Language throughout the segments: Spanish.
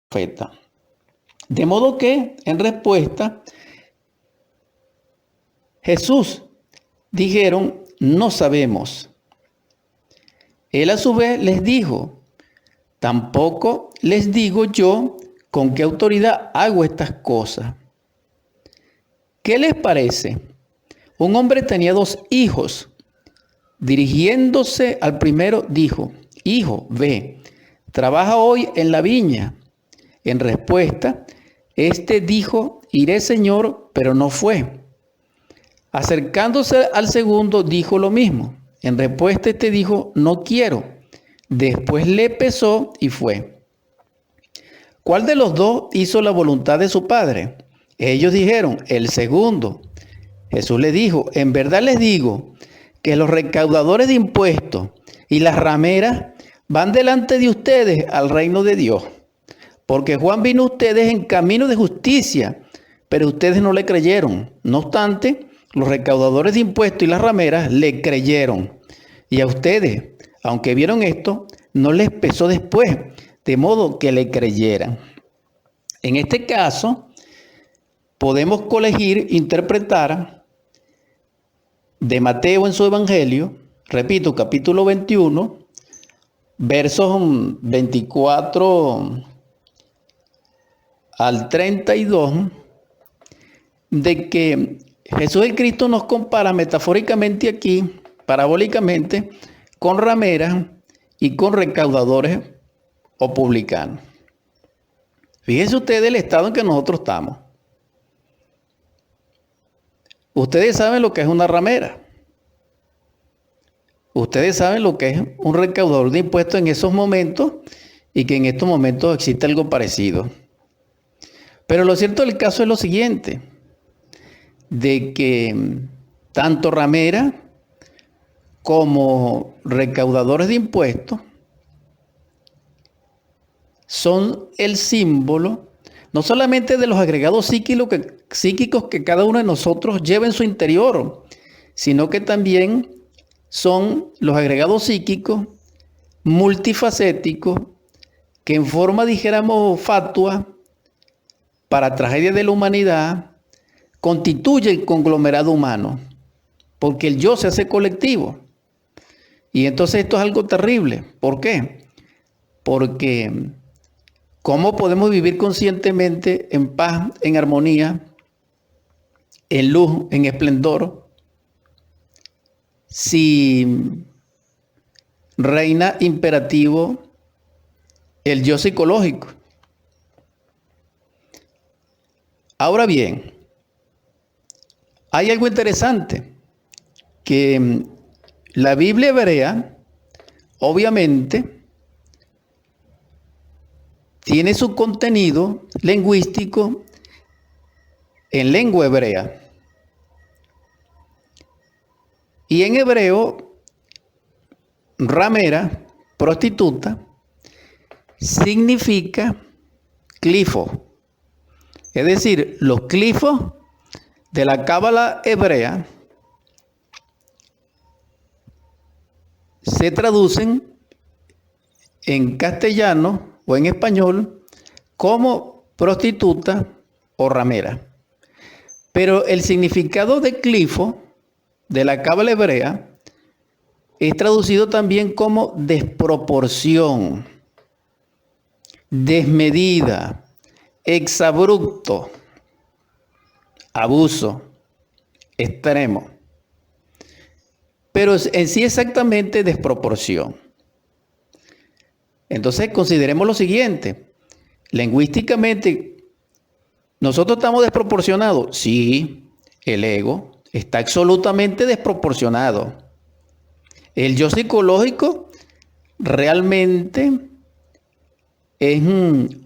profeta. De modo que, en respuesta, Jesús dijeron, no sabemos. Él a su vez les dijo, tampoco les digo yo con qué autoridad hago estas cosas. ¿Qué les parece? Un hombre tenía 2 hijos. Dirigiéndose al primero, dijo, hijo, ve, trabaja hoy en la viña. En respuesta, este dijo, iré, Señor, pero no fue. Acercándose al segundo, dijo lo mismo. En respuesta, este dijo, no quiero. Después le pesó y fue. ¿Cuál de los 2 hizo la voluntad de su padre? Ellos dijeron, el segundo. Jesús les dijo, en verdad les digo que los recaudadores de impuestos y las rameras van delante de ustedes al reino de Dios. Porque Juan vino a ustedes en camino de justicia, pero ustedes no le creyeron. No obstante, los recaudadores de impuestos y las rameras le creyeron. Y a ustedes, aunque vieron esto, no les pesó después, de modo que le creyeran. En este caso, podemos colegir, interpretar de Mateo en su evangelio, repito, capítulo 21, versos 24 al 32, de que Jesús el Cristo nos compara metafóricamente aquí, parabólicamente, con rameras y con recaudadores o publicanos. Fíjense ustedes el estado en que nosotros estamos. Ustedes saben lo que es una ramera. Ustedes saben lo que es un recaudador de impuestos en esos momentos y que en estos momentos existe algo parecido. Pero lo cierto del caso es lo siguiente, de que tanto ramera como recaudadores de impuestos son el símbolo no solamente de los agregados psíquicos que cada uno de nosotros lleva en su interior, sino que también son los agregados psíquicos multifacéticos que en forma, dijéramos, fatua, para tragedia de la humanidad, constituye el conglomerado humano, porque el yo se hace colectivo. Y entonces esto es algo terrible. ¿Por qué? Porque ¿cómo podemos vivir conscientemente en paz, en armonía, en luz, en esplendor, si reina imperativo el yo psicológico? Ahora bien, hay algo interesante, que la Biblia hebrea, obviamente, tiene su contenido lingüístico en lengua hebrea. Y en hebreo, ramera, prostituta, significa clifo. Es decir, los clifos de la cábala hebrea se traducen en castellano o en español como prostituta o ramera. Pero el significado de clifo de la cábala hebrea es traducido también como desproporción, desmedida, exabrupto, abuso, extremo. Pero en sí exactamente desproporción. Entonces consideremos lo siguiente. Lingüísticamente, ¿nosotros estamos desproporcionados? Sí, el ego está absolutamente desproporcionado. El yo psicológico realmente es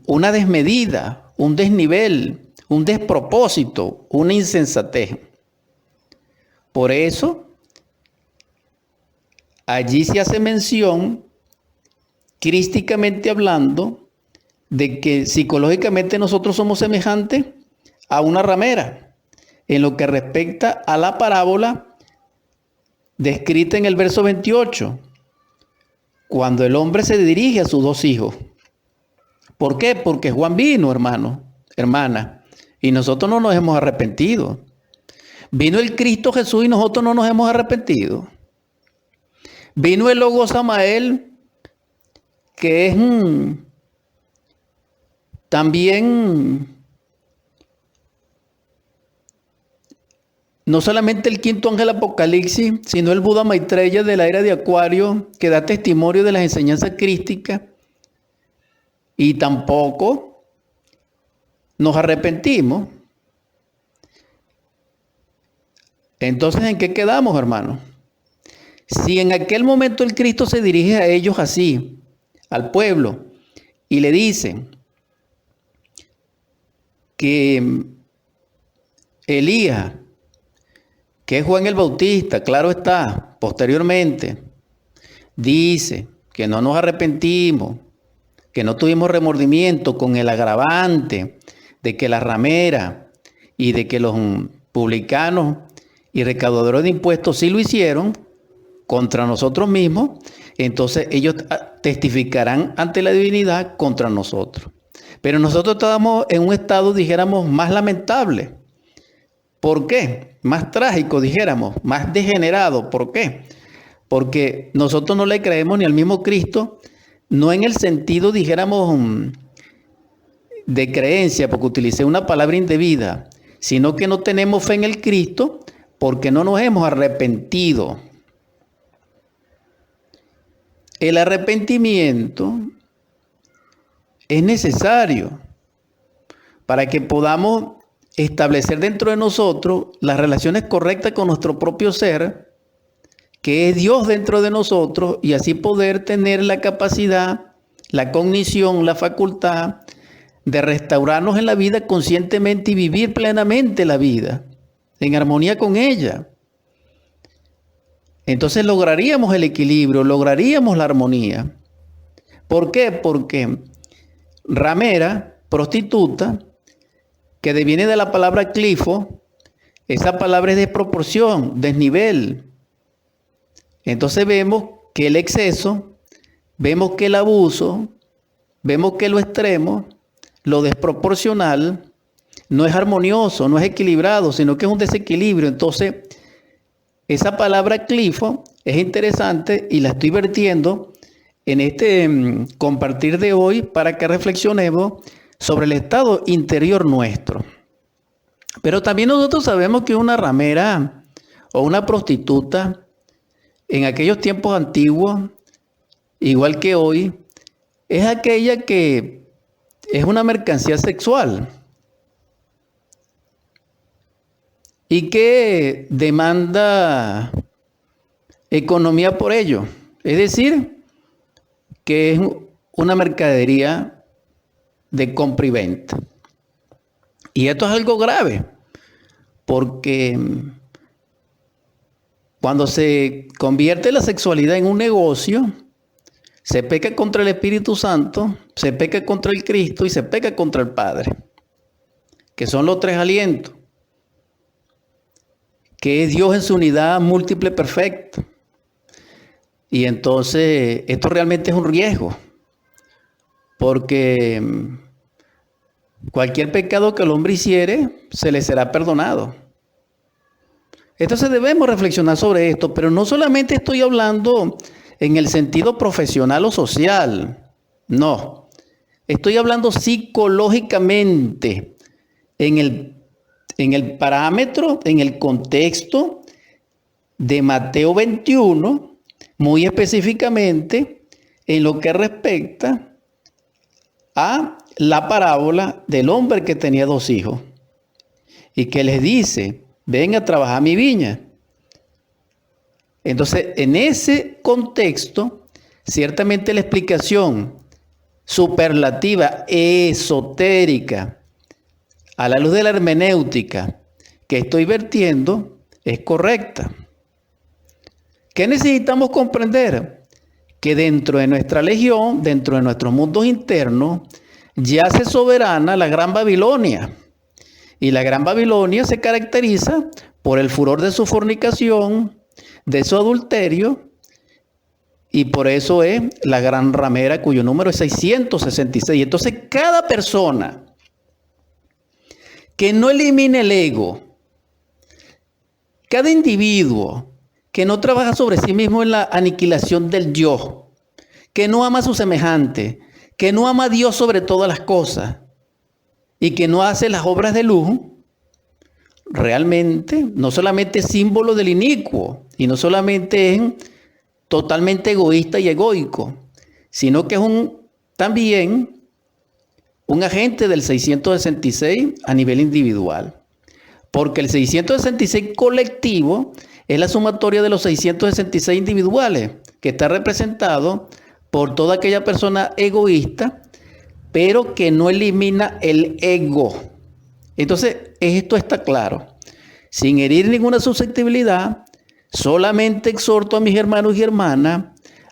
una desmedida, un desnivel, un despropósito, una insensatez. Por eso, allí se hace mención, crísticamente hablando, de que psicológicamente nosotros somos semejantes a una ramera, en lo que respecta a la parábola descrita en el verso 28, cuando el hombre se dirige a sus 2 hijos ¿Por qué? Porque Juan vino, hermano, hermana, y nosotros no nos hemos arrepentido. Vino el Cristo Jesús y nosotros no nos hemos arrepentido. Vino el Logos Samael, que es también no solamente el quinto ángel Apocalipsis, sino el Buda Maitreya de la era de Acuario, que da testimonio de las enseñanzas crísticas. Y tampoco nos arrepentimos. Entonces, ¿en qué quedamos, hermano? Si en aquel momento el Cristo se dirige a ellos así, al pueblo, y le dice que Elías, que es Juan el Bautista, claro está, posteriormente, dice que no nos arrepentimos, que no tuvimos remordimiento, con el agravante de que la ramera y de que los publicanos y recaudadores de impuestos sí lo hicieron contra nosotros mismos, entonces ellos testificarán ante la divinidad contra nosotros. Pero nosotros estábamos en un estado, dijéramos, más lamentable. ¿Por qué? Más trágico, dijéramos, más degenerado. ¿Por qué? Porque nosotros no le creemos ni al mismo Cristo, no en el sentido, dijéramos, de creencia, porque utilicé una palabra indebida, sino que no tenemos fe en el Cristo porque no nos hemos arrepentido. El arrepentimiento es necesario para que podamos establecer dentro de nosotros las relaciones correctas con nuestro propio ser, que es Dios dentro de nosotros, y así poder tener la capacidad, la cognición, la facultad de restaurarnos en la vida conscientemente y vivir plenamente la vida, en armonía con ella. Entonces lograríamos el equilibrio, lograríamos la armonía. ¿Por qué? Porque ramera, prostituta, que deviene de la palabra clifo, esa palabra es desproporción, desnivel. Entonces vemos que el exceso, vemos que el abuso, vemos que lo extremo, lo desproporcional, no es armonioso, no es equilibrado, sino que es un desequilibrio. Entonces, esa palabra clifo es interesante y la estoy vertiendo en este compartir de hoy para que reflexionemos sobre el estado interior nuestro. Pero también nosotros sabemos que una ramera o una prostituta en aquellos tiempos antiguos, igual que hoy, es aquella que es una mercancía sexual y que demanda economía por ello. Es decir, que es una mercadería de compra y venta. Y esto es algo grave, porque cuando se convierte la sexualidad en un negocio, se peca contra el Espíritu Santo, se peca contra el Cristo y se peca contra el Padre, que son los tres alientos, que es Dios en su unidad múltiple perfecta. Y entonces esto realmente es un riesgo, porque cualquier pecado que el hombre hiciere, se le será perdonado. Entonces debemos reflexionar sobre esto, pero no solamente estoy hablando en el sentido profesional o social, no. Estoy hablando psicológicamente, en el parámetro, en el contexto de Mateo 21, muy específicamente en lo que respecta a la parábola del hombre que tenía 2 hijos y que les dice: ven a trabajar a mi viña. Entonces, en ese contexto, ciertamente la explicación superlativa, esotérica, a la luz de la hermenéutica que estoy vertiendo, es correcta. ¿Qué necesitamos comprender? Que dentro de nuestra legión, dentro de nuestros mundos internos, yace soberana la Gran Babilonia. Y la Gran Babilonia se caracteriza por el furor de su fornicación, de su adulterio Y por eso es la gran ramera, cuyo número es 666. Entonces, cada persona que no elimine el ego, cada individuo que no trabaja sobre sí mismo en la aniquilación del yo, que no ama a su semejante, que no ama a Dios sobre todas las cosas y que no hace las obras de luz, realmente no solamente es símbolo del inicuo y no solamente es totalmente egoísta y egoico, sino que es también un agente del 666 a nivel individual. Porque el 666 colectivo es la sumatoria de los 666 individuales, que está representado por toda aquella persona egoísta, pero que no elimina el ego. Entonces, esto está claro. Sin herir ninguna susceptibilidad, solamente exhorto a mis hermanos y hermanas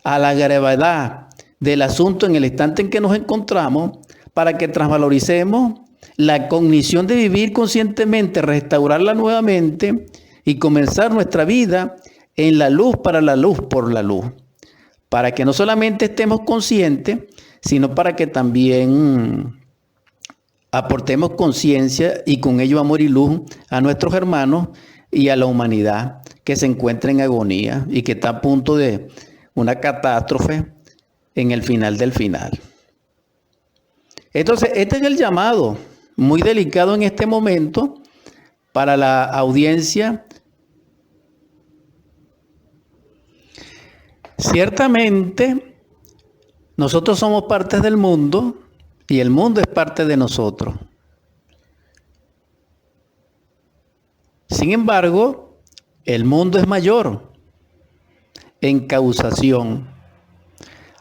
a la gravedad del asunto en el instante en que nos encontramos para que transvaloricemos la cognición de vivir conscientemente, restaurarla nuevamente y comenzar nuestra vida en la luz, para la luz, por la luz. Para que no solamente estemos conscientes, sino para que también aportemos conciencia y con ello amor y luz a nuestros hermanos y a la humanidad que se encuentra en agonía y que está a punto de una catástrofe en el final del final. Entonces, este es el llamado muy delicado en este momento para la audiencia. Ciertamente, nosotros somos partes del mundo y el mundo es parte de nosotros. Sin embargo, el mundo es mayor en causación.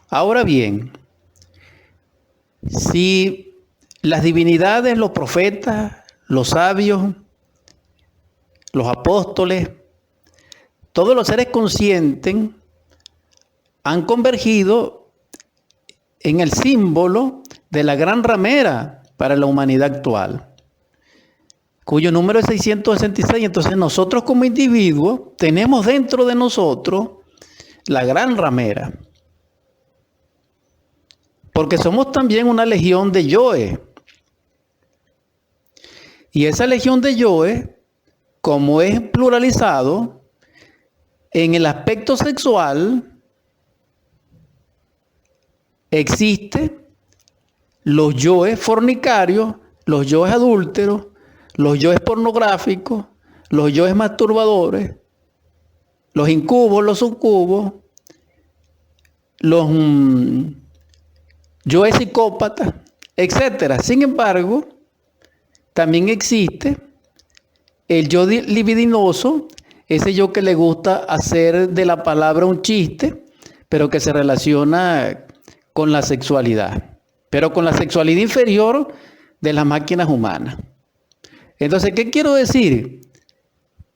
Ahora bien, si las divinidades, los profetas, los sabios, los apóstoles, todos los seres conscientes han convergido en el símbolo de la gran ramera para la humanidad actual, cuyo número es 666. Entonces nosotros como individuos tenemos dentro de nosotros la gran ramera, porque somos también una legión de yoes. Y esa legión de yoes, como es pluralizado, en el aspecto sexual existe los yoes fornicarios, los yoes adúlteros, los yoes pornográficos, los yoes masturbadores, los incubos, los sucubos, los yoes psicópatas, etc. Sin embargo, también existe el yo libidinoso, ese yo que le gusta hacer de la palabra un chiste, pero que se relaciona con la sexualidad, pero con la sexualidad inferior de las máquinas humanas. Entonces, ¿qué quiero decir?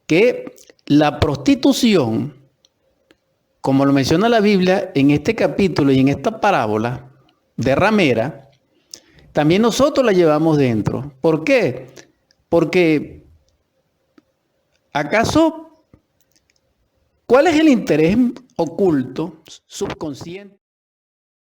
Que la prostitución, como lo menciona la Biblia en este capítulo y en esta parábola de ramera, también nosotros la llevamos dentro. ¿Por qué? Porque ¿acaso cuál es el interés oculto, subconsciente?